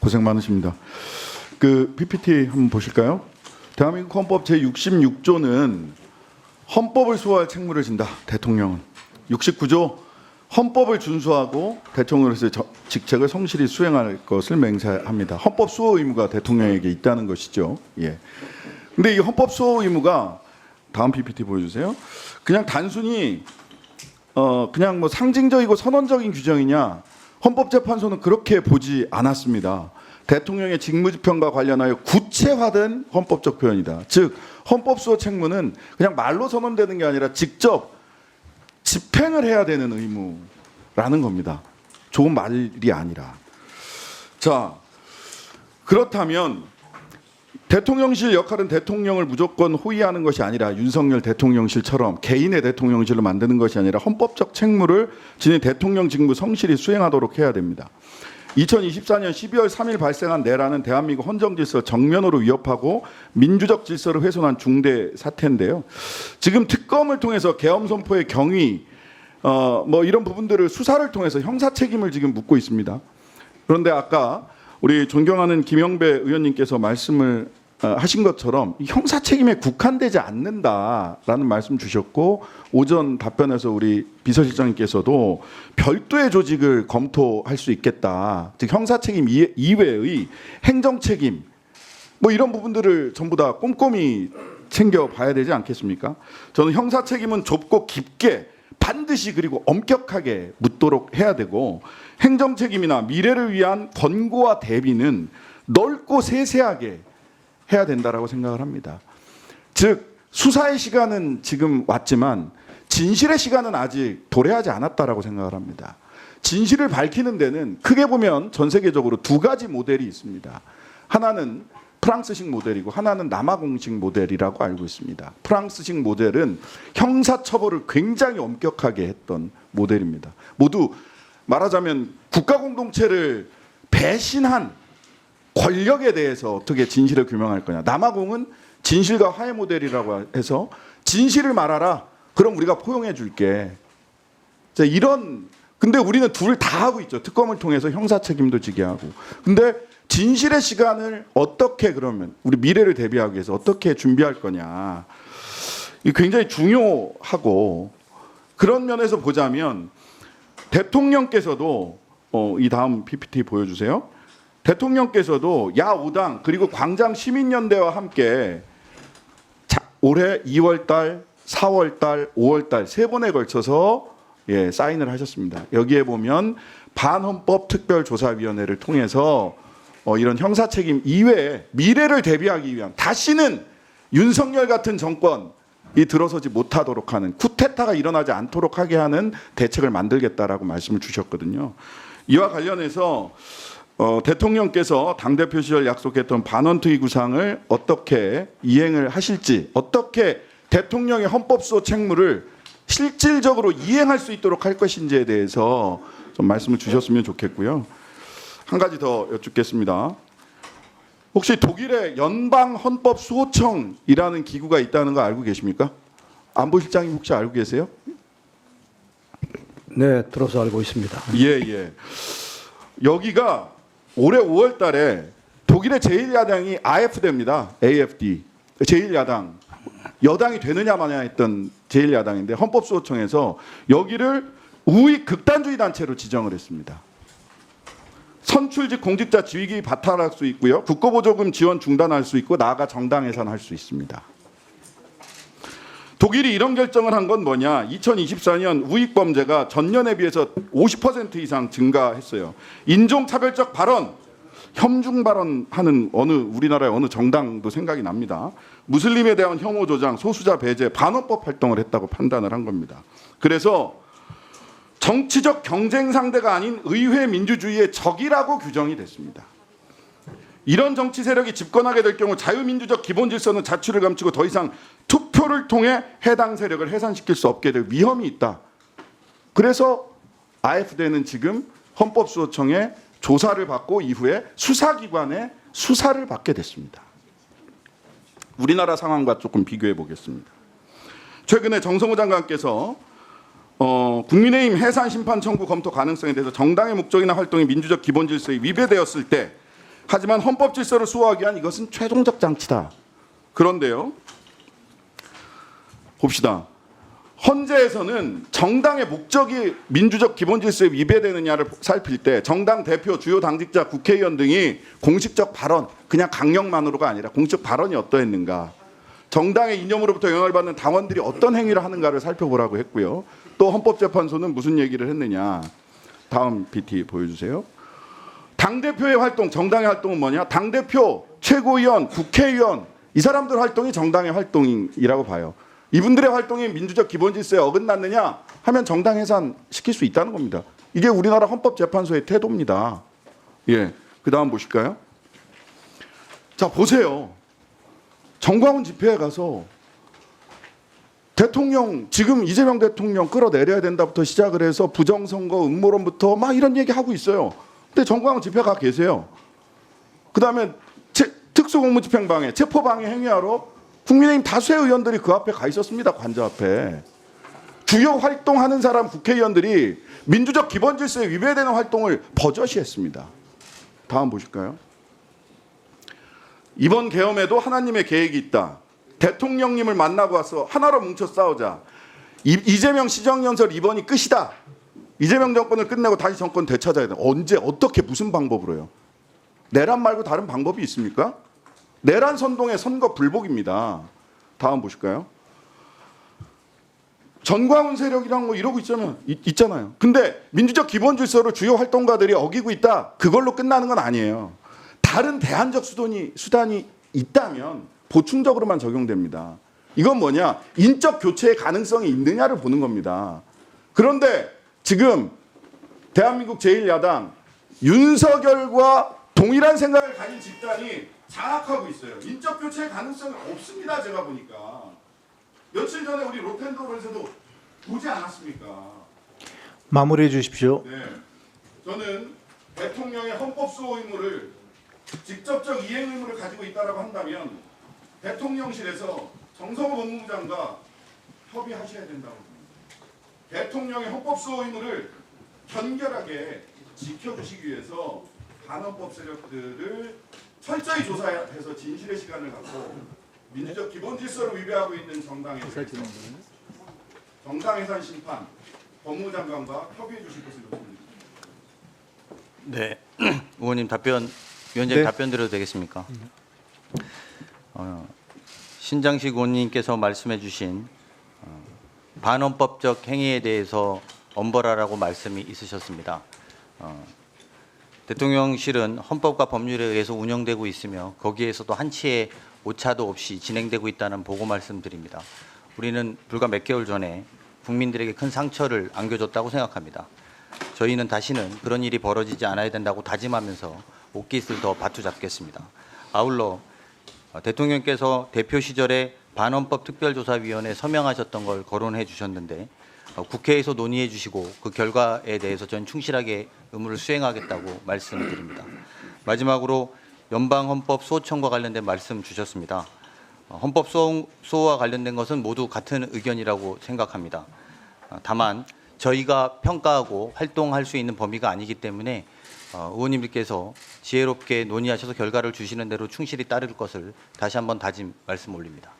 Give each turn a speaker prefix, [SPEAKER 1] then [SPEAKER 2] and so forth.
[SPEAKER 1] 고생 많으십니다. 그 PPT 한번 보실까요? 대한민국 헌법 제66조는 헌법을 수호할 책무를 진다. 대통령은 69조 헌법을 준수하고 대통령으로서의 직책을 성실히 수행할 것을 맹세합니다. 헌법 수호 의무가 대통령에게 있다는 것이죠. 예. 근데 이 헌법 수호 의무가 다음 PPT 보여주세요. 그냥 단순히 그냥 뭐 상징적이고 선언적인 규정이냐? 헌법재판소는 그렇게 보지 않았습니다. 대통령의 직무집행과 관련하여 구체화된 헌법적 표현이다. 즉 헌법 수호 책무는 그냥 말로 선언되는 게 아니라 직접 집행을 해야 되는 의무라는 겁니다. 좋은 말이 아니라. 자, 그렇다면 대통령실 역할은 대통령을 무조건 호위하는 것이 아니라 윤석열 대통령실처럼 개인의 대통령실로 만드는 것이 아니라 헌법적 책무를 지닌 대통령 직무 성실히 수행하도록 해야 됩니다. 2024년 12월 3일 발생한 내란은 대한민국 헌정 질서 정면으로 위협하고 민주적 질서를 훼손한 중대 사태인데요. 지금 특검을 통해서 계엄 선포의 경위 뭐 이런 부분들을 수사를 통해서 형사 책임을 지금 묻고 있습니다. 그런데 아까 우리 존경하는 김영배 의원님께서 말씀을 하신 것처럼 형사 책임에 국한되지 않는다라는 말씀 주셨고 오전 답변에서 우리 비서실장님께서도 별도의 조직을 검토할 수 있겠다. 즉 형사 책임 이외의 행정 책임 뭐 이런 부분들을 전부 다 꼼꼼히 챙겨봐야 되지 않겠습니까? 저는 형사 책임은 좁고 깊게 반드시 그리고 엄격하게 묻도록 해야 되고 행정 책임이나 미래를 위한 권고와 대비는 넓고 세세하게 해야 된다라고 생각을 합니다. 즉 수사의 시간은 지금 왔지만 진실의 시간은 아직 도래하지 않았다라고 생각을 합니다. 진실을 밝히는 데는 크게 보면 전 세계적으로 두 가지 모델이 있습니다. 하나는 프랑스식 모델이고 하나는 남아공식 모델이라고 알고 있습니다. 프랑스식 모델은 형사처벌을 굉장히 엄격하게 했던 모델입니다. 모두 말하자면 국가 공동체를 배신한 권력에 대해서 어떻게 진실을 규명할 거냐. 남아공은 진실과 화해 모델이라고 해서 진실을 말하라. 그럼 우리가 포용해 줄게. 자, 이런 근데 우리는 둘 다 하고 있죠. 특검을 통해서 형사 책임도 지게 하고. 근데 진실의 시간을 어떻게 그러면 우리 미래를 대비하기 위해서 어떻게 준비할 거냐. 이 굉장히 중요하고 그런 면에서 보자면 대통령께서도 이 다음 PPT 보여주세요. 대통령께서도 야5당 그리고 광장시민연대와 함께 올해 2월달, 4월달, 5월달 세 번에 걸쳐서 사인을 하셨습니다. 여기에 보면 반헌법 특별조사위원회를 통해서 이런 형사책임 이외에 미래를 대비하기 위한 다시는 윤석열 같은 정권이 들어서지 못하도록 하는 쿠데타가 일어나지 않도록 하게 하는 대책을 만들겠다라고 말씀을 주셨거든요. 이와 관련해서 대통령께서 당대표 시절 약속했던 반헌특위 구상을 어떻게 이행을 하실지 어떻게 대통령의 헌법수호 책무를 실질적으로 이행할 수 있도록 할 것인지에 대해서 좀 말씀을 주셨으면 좋겠고요. 한 가지 더 여쭙겠습니다. 혹시 독일의 연방헌법수호청이라는 기구가 있다는 거 알고 계십니까? 안보실장님 혹시 알고 계세요?
[SPEAKER 2] 네, 들어서 알고 있습니다.
[SPEAKER 1] 예. 여기가 올해 5월 달에 독일의 제1야당이 AfD입니다. AfD. 제1야당. 여당이 되느냐 마냐 했던 제1야당인데 헌법수호청에서 여기를 우익 극단주의 단체로 지정을 했습니다. 선출직 공직자 지위기 바탈할 수 있고요. 국고보조금 지원 중단할 수 있고 나아가 정당 해산할 수 있습니다. 독일이 이런 결정을 한 건 뭐냐. 2024년 우익범죄가 전년에 비해서 50% 이상 증가했어요. 인종차별적 발언, 혐중 발언하는 우리나라의 어느 정당도 생각이 납니다. 무슬림에 대한 혐오 조장, 소수자 배제, 반헌법 활동을 했다고 판단을 한 겁니다. 그래서 정치적 경쟁 상대가 아닌 의회 민주주의의 적이라고 규정이 됐습니다. 이런 정치 세력이 집권하게 될 경우 자유민주적 기본 질서는 자취를 감추고 더 이상 투표를 통해 해당 세력을 해산시킬 수 없게 될 위험이 있다. 그래서 AfD는 지금 헌법수호청에 조사를 받고 이후에 수사기관에 수사를 받게 됐습니다. 우리나라 상황과 조금 비교해 보겠습니다. 최근에 정성호 장관께서 국민의힘 해산 심판 청구 검토 가능성에 대해서 정당의 목적이나 활동이 민주적 기본 질서에 위배되었을 때 하지만 헌법 질서를 수호하기 위한 이것은 최종적 장치다. 그런데요. 봅시다. 헌재에서는 정당의 목적이 민주적 기본 질서에 위배되느냐를 살필 때 정당 대표, 주요 당직자, 국회의원 등이 공식적 발언, 그냥 강령만으로가 아니라 공식 발언이 어떠했는가, 정당의 이념으로부터 영향을 받는 당원들이 어떤 행위를 하는가를 살펴보라고 했고요. 또 헌법재판소는 무슨 얘기를 했느냐. 다음 BT 보여주세요. 당대표의 활동, 정당의 활동은 뭐냐? 당대표, 최고위원, 국회의원, 이 사람들 활동이 정당의 활동이라고 봐요. 이분들의 활동이 민주적 기본 질서에 어긋났느냐 하면 정당 해산 시킬 수 있다는 겁니다. 이게 우리나라 헌법재판소의 태도입니다. 예, 그 다음 보실까요? 자, 보세요. 정광훈 집회에 가서 대통령, 지금 이재명 대통령 끌어내려야 된다부터 시작을 해서 부정선거 음모론부터 막 이런 얘기하고 있어요. 근데 정광훈 집회 가 계세요. 그 다음에 특수공무집행방해, 체포방해 행위하러 국민의힘 다수의 의원들이 그 앞에 가 있었습니다. 관저 앞에. 주요 활동하는 사람 국회의원들이 민주적 기본 질서에 위배되는 활동을 버젓이 했습니다. 다음 보실까요? 이번 계엄에도 하나님의 계획이 있다. 대통령님을 만나고 와서 하나로 뭉쳐 싸우자. 이재명 시정연설 이번이 끝이다. 이재명 정권을 끝내고 다시 정권 되찾아야 돼. 언제, 어떻게, 무슨 방법으로요? 내란 말고 다른 방법이 있습니까? 내란 선동의 선거 불복입니다. 다음 보실까요? 전광훈 세력이랑 뭐 이러고 있잖아요. 근데 민주적 기본 질서를 주요 활동가들이 어기고 있다. 그걸로 끝나는 건 아니에요. 다른 대안적 수단이 있다면 보충적으로만 적용됩니다. 이건 뭐냐? 인적 교체의 가능성이 있느냐를 보는 겁니다. 그런데 지금 대한민국 제1야당 윤석열과 동일한 생각을 가진 집단이 장악하고 있어요. 인적 교체의 가능성이 없습니다. 제가 보니까. 며칠 전에 우리 로텐도르에서도 보지 않았습니까?
[SPEAKER 2] 마무리해 주십시오.
[SPEAKER 1] 네. 저는 대통령의 헌법 수호 의무를 직접적 이행 의무를 가지고 있다라고 한다면 대통령실에서 정성호 법무부 장관과 협의하셔야 된다고 봅니다. 대통령의 헌법 수호 의무를 견결하게 지켜주시기 위해서 반헌법 세력들을 철저히 조사해서 진실의 시간을 갖고 민주적 기본 질서를 위배하고 있는 정당 해산 심판, 법무부 장관과 협의해 주실 것을 요청드립니다.
[SPEAKER 3] 네, 의원님 위원장님
[SPEAKER 2] 네.
[SPEAKER 3] 답변 드려도 되겠습니까? 신장식 의원님께서 말씀해주신 반헌법적 행위에 대해서 엄벌하라고 말씀이 있으셨습니다. 대통령실은 헌법과 법률에 의해서 운영되고 있으며 거기에서도 한치의 오차도 없이 진행되고 있다는 보고 말씀드립니다. 우리는 불과 몇 개월 전에 국민들에게 큰 상처를 안겨줬다고 생각합니다. 저희는 다시는 그런 일이 벌어지지 않아야 된다고 다짐하면서 옷깃을 더 바투잡겠습니다. 아울러 대통령께서 대표 시절에 반헌법 특별조사위원회 서명하셨던 걸 거론해 주셨는데 국회에서 논의해 주시고 그 결과에 대해서 전 충실하게 의무를 수행하겠다고 말씀드립니다. 마지막으로 연방헌법 수호청과 관련된 말씀 주셨습니다. 헌법 수호와 관련된 것은 모두 같은 의견이라고 생각합니다. 다만 저희가 평가하고 활동할 수 있는 범위가 아니기 때문에 의원님들께서 지혜롭게 논의하셔서 결과를 주시는 대로 충실히 따를 것을 다시 한번 말씀 올립니다.